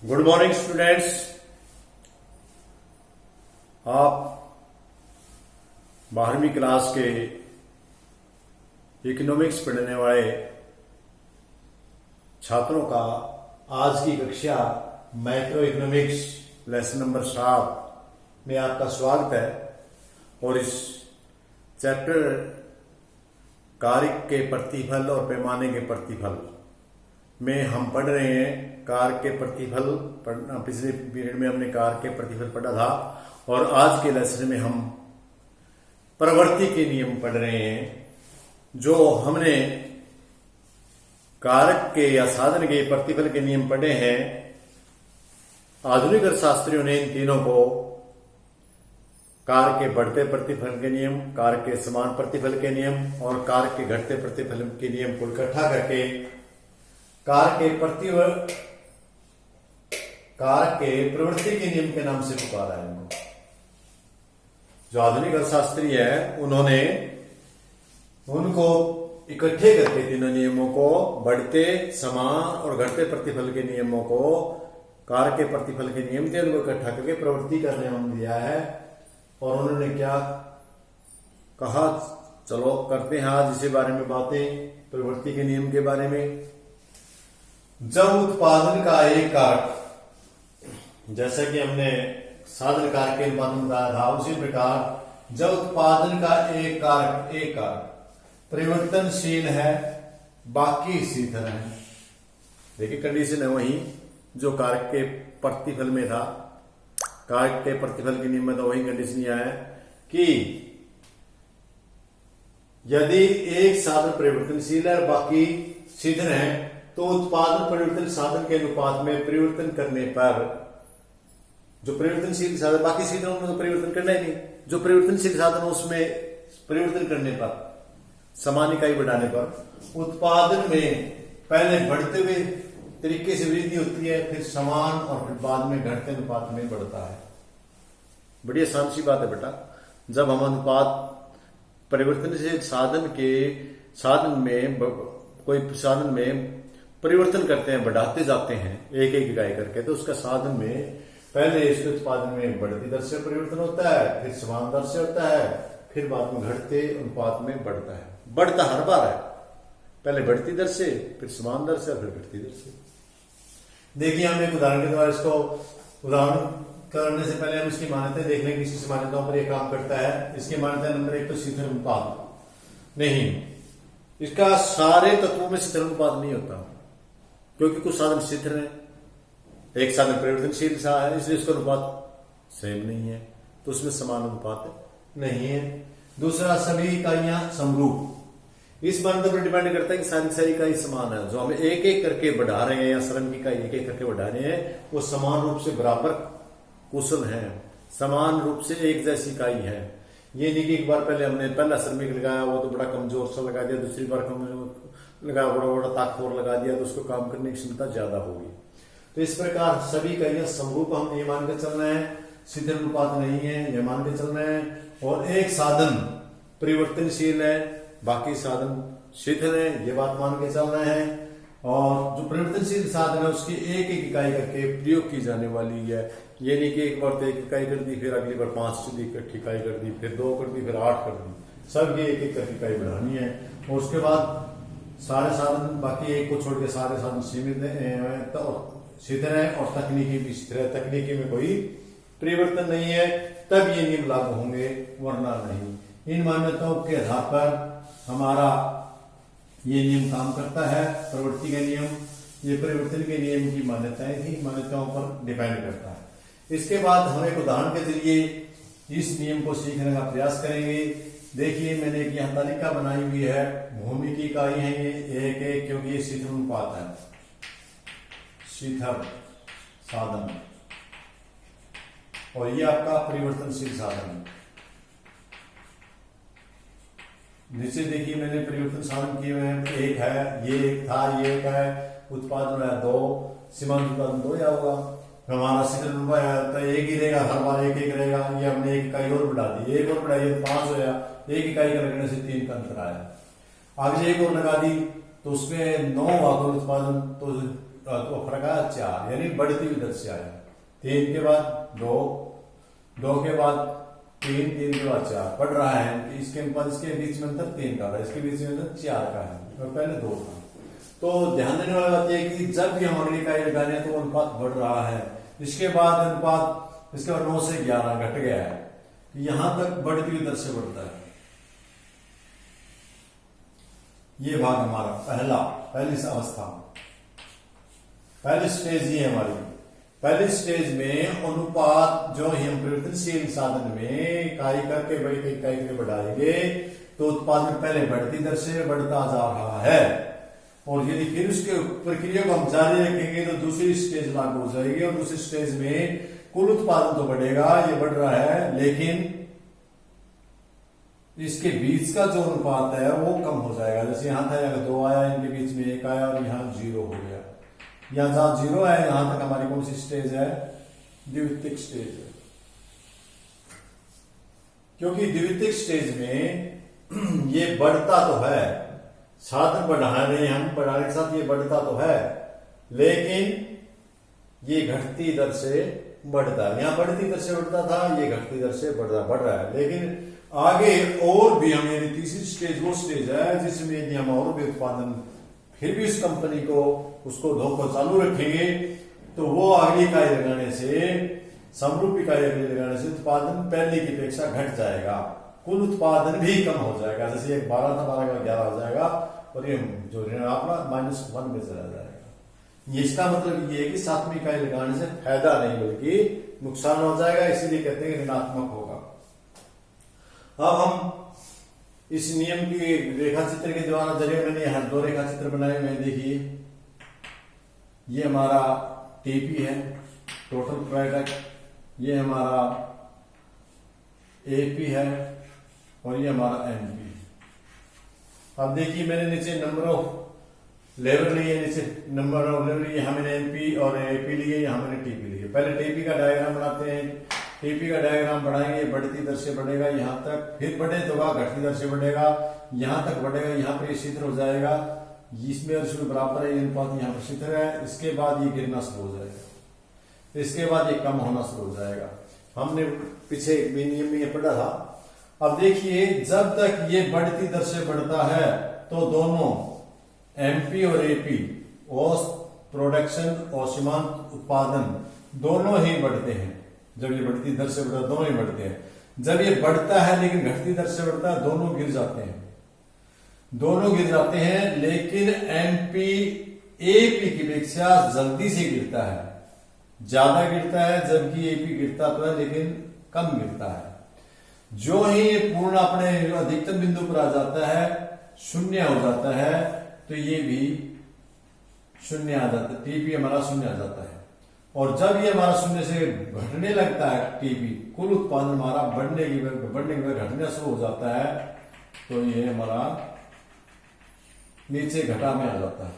Good morning students. आप 12वीं class के इकोनॉमिक्स पढ़ने वाले छात्रों का आज की कक्षा माइक्रो इकोनॉमिक्स लेसन नंबर 7 में आपका स्वागत है। और इस चैप्टर कारक के प्रतिफल और पैमाने के प्रतिफल में हम पढ़ रहे हैं कारक के प्रतिफल। पिछले पीरियड में हमने कारक के प्रतिफल पढ़ा था और आज के लेसन में हम प्रवृत्ति के नियम पढ़ रहे हैं। जो हमने कारक के या साधन के प्रतिफल के नियम पढ़े हैं, आधुनिक अर्थशास्त्रियों ने इन तीनों को कारक के बढ़ते प्रतिफल के नियम, कारक के समान प्रतिफल के नियम और कारक के घटते प्रतिफल के नियम को इकट्ठा करके कारक के प्रवृत्ति के नियम के नाम से पुकारा है। इनको जो आधुनिक अर्थशास्त्री है उन्होंने उनको इकट्ठे करके तीनों नियमों को, बढ़ते, समान और घटते प्रतिफल के नियमों को, कारक के प्रतिफल के नियम थे, उनको इकट्ठा करके प्रवृत्ति का नाम दिया है। और उन्होंने क्या कहा, चलो करते हैं आज इसी बारे में बातें, प्रवृत्ति के नियम के बारे में। जब उत्पादन का एक कारक, जैसा कि हमने साधन कारक के अनुपात बताया था, उसी प्रकार जब उत्पादन का एक कारक परिवर्तनशील है, बाकी इसी तरह है। देखिए कंडीशन है वही जो कारक के प्रतिफल में था, कारक के प्रतिफल के नियम में तो वही कंडीशन यह है कि यदि एक साधन परिवर्तनशील है और बाकी सीधन है तो उत्पादन परिवर्तन साधन के अनुपात में परिवर्तन करने पर जो परिवर्तनशील साधन, बाकी सीधनों में तो परिवर्तन करना ही नहीं, जो परिवर्तनशील साधन उसमें परिवर्तन करने पर, समान इकाई बढ़ाने पर उत्पादन में पहले बढ़ते हुए तरीके से वृद्धि होती है, फिर समान और फिर बाद में घटते अनुपात में बढ़ता है। बड़ी आसान सी बात है बेटा। जब हम अनुपात परिवर्तनशील साधन में कोई साधन में परिवर्तन करते हैं, बढ़ाते जाते हैं एक एक इकाई करके, तो उसका साधन में पहले इसके उत्पादन में बढ़ती दर से परिवर्तन होता है, फिर समान दर से होता है, फिर बाद में घटते अनुपात में बढ़ता है। बढ़ता हर बार है, पहले बढ़ती दर से, फिर समान दर से, फिर घटती दर से। देखिए हम एक उदाहरण के द्वारा इसको उदाहरण करने से पहले हम इसकी मान्यताएं देख लें, किसी मान्यताओं पर यह काम करता है। इसकी मान्यता नंबर 1 तो शीतल अनुपात नहीं, इसका सारे तत्वों में शीतल अनुपात नहीं होता, क्योंकि कुछ साधन शीतल है, एक साधन परिवर्तनशील सा है, इसलिए उसका अनुपात सेम नहीं है, तो उसमें समान अनुपात नहीं है। दूसरा, सभी इकाइयां समरूप, इस मान्यता पर डिपेंड करता है कि सारी इकाई समान है। जो हम एक एक करके बढ़ा रहे हैं या श्रम की इकाई एक एक करके बढ़ा रहे हैं, वो समान रूप से बराबर कुशल है, समान रूप से एक जैसी इकाई है। ये नहीं कि एक बार पहले हमने पहला श्रमिक लगाया, वो तो बड़ा कमजोर सा लगा दिया, दूसरी बार लगा बड़ा ताकतवर लगा दिया, तो उसको काम करने की क्षमता ज्यादा होगी। तो इस प्रकार सभी इकाइयां समरूप हम ये मान के चलना है, शीतल अनुपात नहीं है ये मान के चलना है। और एक साधन परिवर्तनशील है, बाकी साधन शीतल है, ये बात मान के चलना है। और जो परिवर्तनशील साधन है उसकी एक एक इकाई करके प्रयोग की जाने वाली है। ये नहीं कि एक बार तो एक इकाई कर दी, फिर अगली बार 5 इकाई कर दी, फिर 2 कर दी, फिर 8 कर दी, सब ये एक एक करके इकाई बढ़ानी है। और उसके बाद सारे साधन, बाकी एक को छोड़ के सारे साधन सीमित तो शीतल है। और तकनीकी भी शीतल है, तकनीकी में कोई परिवर्तन नहीं है, तब ये नियम लागू होंगे, वरना नहीं। इन मान्यताओं के आधार पर हमारा ये नियम काम करता है, प्रवृत्ति का नियम। ये परिवर्तन के नियम की मान्यताएं थी, मान्यताओं पर डिपेंड करता है। इसके बाद हम एक उदाहरण के जरिए इस नियम को सीखने का प्रयास करेंगे। देखिए मैंने एक यहाँ तालिका बनाई हुई है, भूमि की इकाई है ये एक एक, क्योंकि ये शीतल अनुपात है, शीतल साधन, और ये आपका परिवर्तनशील साधन है। नीचे देखिए मैंने परिवर्तन साधन किए हुए हैं, एक है, ये एक था, ये एक है, उत्पादन है 2, सीमांत उत्पादन 2 या होगा। हमारा शीतल अनुपात तो एक ही रहेगा, हर बार एक एक रहेगा। ये हमने एक इकाई और बढ़ा दी, एक और बढ़ाई तो 5 हो गया, एक इकाई का लगने से 3 का अंतर आया। आगे एक और लगा दी तो उसमें 9 उत्पादन, तो तो फर्क आया 4, यानी बढ़ती हुई दर से आया। 3 के बाद 2, 2 के बाद 3, 3 के बाद 4 बढ़ रहा है। इसके बीच में अंतर 3 का था, इसके बीच में अंतर 4 का है, और पहले 2 था। तो ध्यान देने वाली बात यह है कि जब भी हम अगली इकाई लगाने हैं तो अनुपात बढ़ रहा है। इसके बाद अनुपात, इसके बाद 9 से 11 घट गया है, यहां तक बढ़ती हुई दर से बढ़ता है। ये भाग हमारा पहली अवस्था, पहली स्टेज ये हमारी। पहली स्टेज में अनुपात जो हम परिवर्तनशील साधन में इकाई करके बड़ी इकाई के बढ़ाएंगे तो उत्पादन पहले बढ़ती दर से बढ़ता जा रहा है, और यदि फिर उसके प्रक्रिया को हम जारी रखेंगे तो दूसरी स्टेज लागू हो जाएगी, और दूसरी स्टेज में कुल उत्पादन तो बढ़ेगा, ये बढ़ रहा है, लेकिन इसके बीच का जो अनुपात है वो कम हो जाएगा। जैसे यहां था, अगर 2 आया, इनके बीच में 1 आया, और यहां 0 हो गया। यहां जहां 0 है, यहां तक हमारी कौन सी स्टेज है? द्वितीयक स्टेज है। क्योंकि द्वितीयक स्टेज में ये बढ़ता तो है, साधन बढ़ा रहे हैं हम, बढ़ाने के साथ ये बढ़ता तो है, लेकिन ये घटती दर से बढ़ता है। यहां बढ़ती दर से बढ़ता था, ये घटती दर से बढ़ रहा है। लेकिन आगे और भी हमें तीसरी स्टेज वो स्टेज है जिसमें यदि हम और भी उत्पादन फिर भी इस कंपनी को उसको धोखो चालू रखेंगे तो वो अगली इकाई लगाने से, समरूप इकाई अगली लगाने से उत्पादन पहले की अपेक्षा घट जाएगा, कुल उत्पादन भी कम हो जाएगा। जैसे एक 12 था, 12 का 11 हो जाएगा, और ये जो ऋणात्मक -1 में चला जाएगा। ये इसका मतलब ये है कि 7वीं इकाई लगाने से फायदा नहीं बल्कि नुकसान हो जाएगा, इसीलिए कहते हैं ऋणात्मक होगा। अब हम इस नियम की रेखा चित्र के द्वारा जरिए मैंने यहां 2 रेखा चित्र बनाए हुए। देखिए, ये हमारा टीपी है, टोटल प्रोडक्ट, ये हमारा एपी है, और ये हमारा एनपी। अब देखिए, मैंने नीचे नंबर ऑफ लेबर लिए, नीचे नंबर ऑफ लेबर, यहां मैंने एनपी और एपी लिए, यहां मैंने टीपी लिए। पहले टीपी का डायग्राम बनाते हैं। टीपी का डायग्राम बढ़ाएंगे, बढ़ती दर से बढ़ेगा यहां तक, फिर बढ़े तो वह घटती दर से बढ़ेगा, यहां तक बढ़ेगा, यहां पर ये शिथिल हो जाएगा, इसमें और इसमें बराबर है, ये अनुपात यहां पर शिथिल है। इसके बाद ये गिरना शुरू हो जाएगा, इसके बाद ये कम होना शुरू हो जाएगा। हमने पीछे नियम में ये पढ़ा था। अब देखिए, जब तक ये बढ़ती दर से बढ़ता है तो दोनों एमपी और एपी, औसत प्रोडक्शन और सीमांत उत्पादन दोनों ही बढ़ते हैं। जब ये बढ़ती दर से बढ़ता है दोनों ही बढ़ते हैं। जब ये बढ़ता है लेकिन घटती दर से बढ़ता है, दोनों गिर जाते हैं, दोनों गिर जाते हैं। लेकिन एमपी एपी की अपेक्षा जल्दी से गिरता है, ज्यादा गिरता है, जबकि एपी गिरता तो है लेकिन कम गिरता है। जो ही ये पूर्ण अपने अधिकतम बिंदु पर आ जाता है, 0 हो जाता है, तो ये भी 0 आ जाता है, टीपी हमारा 0 आ जाता है। और जब ये हमारा 0 से घटने लगता है टीपी, कुल उत्पादन हमारा बढ़ने की घटना शुरू हो जाता है, तो ये हमारा नीचे घटा में आ जाता है,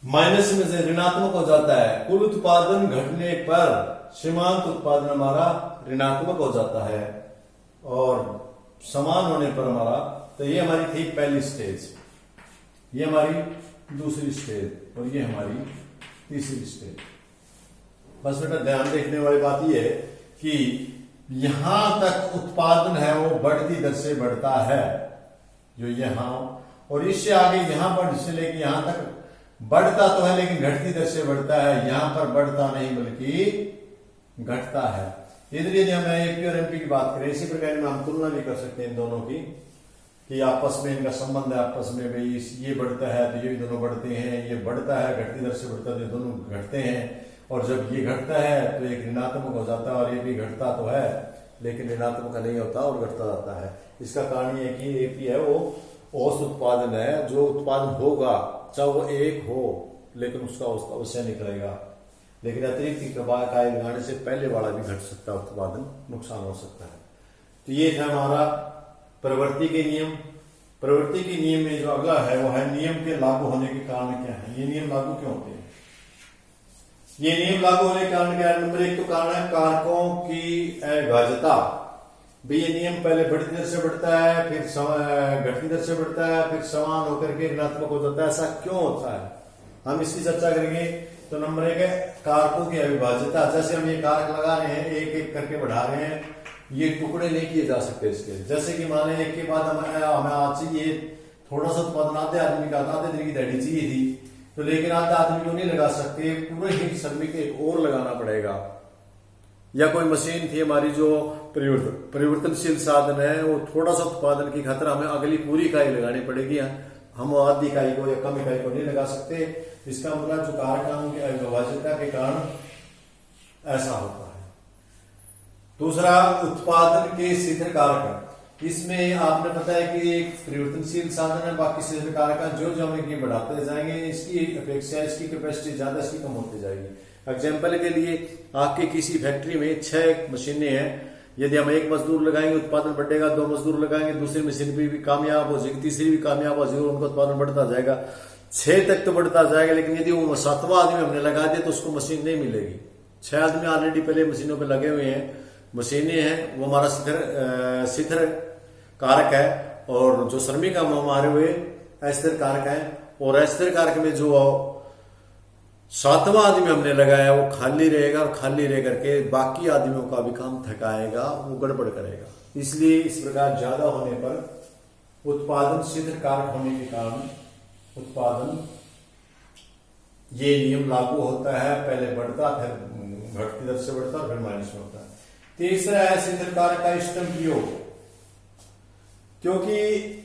माइनस में से ऋणात्मक हो जाता है। कुल उत्पादन घटने पर सीमांत उत्पादन हमारा ऋणात्मक हो जाता है, और समान होने पर हमारा, तो ये हमारी थी पहली स्टेज, ये हमारी दूसरी स्टेज, और ये हमारी तीसरी स्टेज। बस बेटा ध्यान देखने वाली बात ये है कि यहां तक उत्पादन है वो बढ़ती दर से बढ़ता है, जो यहां, और इससे आगे यहां पर से लेके यहां तक बढ़ता तो है लेकिन घटती दर से बढ़ता है, यहां पर बढ़ता नहीं बल्कि घटता है। इधर यदि हम एपी और एमपी की बात करें, इसी प्रकार में हम तुलना भी कर सकते हैं इन दोनों की, कि आपस में इनका संबंध है, आपस में भाई ये बढ़ता है तो ये भी दोनों बढ़ते हैं, ये बढ़ता है घटती दर से बढ़ता है तो ये दोनों घटते हैं, और जब ये घटता है तो एक ऋणात्मक हो जाता है, और ये भी घटता तो है लेकिन ऋणात्मक नहीं होता और घटता जाता है। इसका कारण ये कि एपी है वो औसत उत्पादन है, जो उत्पादन होगा चाहे वो 1 हो लेकिन उसका औसत अवश्य निकलेगा, लेकिन अतिरिक्त इकाई लगाने से पहले वाला भी घट सकता है, उत्पादन नुकसान हो सकता है। तो ये था हमारा प्रवृत्ति के नियम। प्रवृत्ति के नियम में जो अगला है वो है नियम के लागू होने के कारण क्या है। ये नियम लागू क्यों होते हैं? ये नियम लागू होने के कारण क्या है? नंबर 1 तो कारण है कारकों की अविभाज्यता। भाई ये नियम पहले बढ़ती दर से बढ़ता है, फिर घटती दर से बढ़ता है, फिर समान होकर के ऋणात्मक हो जाता है। ऐसा क्यों होता है, हम इसकी चर्चा करेंगे। तो नंबर 1 है कारकों की अविभाज्यता। जैसे हम ये कारक लगा रहे हैं, एक एक करके बढ़ा रहे हैं, ये टुकड़े नहीं किए जा सकते इसके। जैसे कि मान लें एक के बाद हमें आज चाहिए थोड़ा सा उत्पादन, आधे आदमी का आधे दिन की दिहाड़ी चाहिए थी, तो लेकिन आधा आदमी क्यों नहीं लगा सकते, पूरे ही श्रमिक एक और लगाना पड़ेगा। या कोई मशीन थी हमारी जो परिवर्तनशील साधन है, वो थोड़ा सा उत्पादन की खातिर हमें अगली पूरी इकाई लगानी पड़ेगी, हम आधी इकाई को या कम इकाई को नहीं लगा सकते। इसका मतलब जो कारकों की अविभाज्यता के कारण ऐसा होता है। दूसरा, उत्पादन के शिथिल कारक। इसमें आपने पता है कि एक परिवर्तनशील साधन है, बाकी शिथिल कारक जो जो हम बढ़ाते जाएंगे, इसकी अपेक्षा इसकी कैपेसिटी ज्यादा, इसकी कम होती जाएगी। एग्जाम्पल के लिए आपकी किसी फैक्ट्री में 6 मशीनें हैं, यदि हम 1 मजदूर लगाएंगे उत्पादन बढ़ेगा, 2 मजदूर लगाएंगे दूसरी मशीन भी कामयाब हो जाएगी, तीसरी भी कामयाब हो जाएगी, उनका उत्पादन बढ़ता जाएगा, 6 तक तो बढ़ता जाएगा। लेकिन यदि वो 7वां आदमी हमने लगा दिया तो उसको मशीन नहीं मिलेगी। 6 आदमी ऑलरेडी पहले मशीनों पर लगे हुए हैं, मशीनें हैं, वो हमारा शिथिल कारक है, और जो श्रमिक हम हमारे हुए अस्थिर कारक है। और अस्थिर कारक में जो 7वां आदमी हमने लगाया वो खाली रहेगा, और खाली रह करके बाकी आदमियों का भी काम थकाएगा, वो गड़बड़ करेगा। इसलिए इस प्रकार ज्यादा होने पर उत्पादन शिथिल कारक होने के कारण उत्पादन ये नियम लागू होता है, पहले बढ़ता फिर घटती दर से बढ़ता और फिर माइनस में होता है। तीसरा है शिथिल कारक का इष्टतम प्रयोग। क्योंकि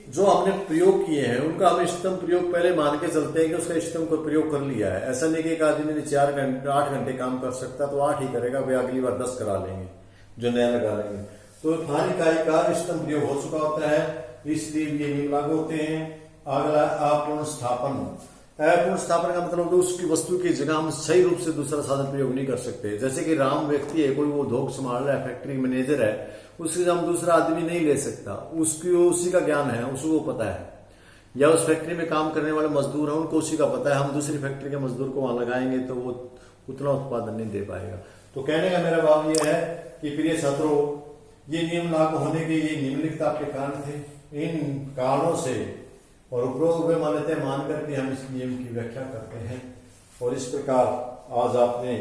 जो हमने प्रयोग किए हैं उनका हम इष्टतम प्रयोग पहले मान के चलते हैं कि उसका इष्टतम को प्रयोग कर लिया है। ऐसा नहीं कि एक आदमी ने 8 घंटे काम कर सकता तो 8 ही करेगा, वे अगली बार 10 करा लेंगे, जो नया लगा लेंगे। तो हर इकाई का इष्टतम प्रयोग हो चुका होता है, इसलिए ये नियम लागू होते हैं। अगला अपूर्ण स्थापन। अपूर्ण स्थापन का मतलब उसकी वस्तु की जगह हम सही रूप से दूसरा साधन प्रयोग नहीं कर सकते। जैसे कि राम व्यक्ति है, कोई वो उद्योग संभाल रहा है, फैक्ट्री मैनेजर है, उसकी हम दूसरा आदमी नहीं ले सकता, उसी का ज्ञान है, उसको पता है। या उस फैक्ट्री में काम करने वाले मजदूर हैं, उनको उसी का पता है, हम दूसरी फैक्ट्री के मजदूर को वहां लगाएंगे तो वो उतना उत्पादन नहीं दे पाएगा। तो कहने का मेरा भाव यह है कि प्रिय छात्रों, ये नियम लागू होने के ये निम्नलिखित आपके कारण थे। इन कारणों से और उपरोक्त मान्यताएं मान करके हम इस नियम की व्याख्या करते हैं, और इस प्रकार आज आपने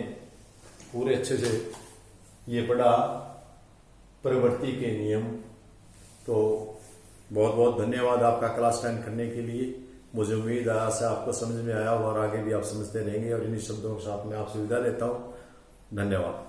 पूरे अच्छे से ये पढ़ा प्रवृत्ति के नियम। तो बहुत बहुत धन्यवाद आपका क्लास अटेंड करने के लिए। मुझे उम्मीद है से आपको समझ में आया और आगे भी आप समझते रहेंगे, और इन्हीं शब्दों के साथ मैं आपसे विदा लेता हूँ। धन्यवाद।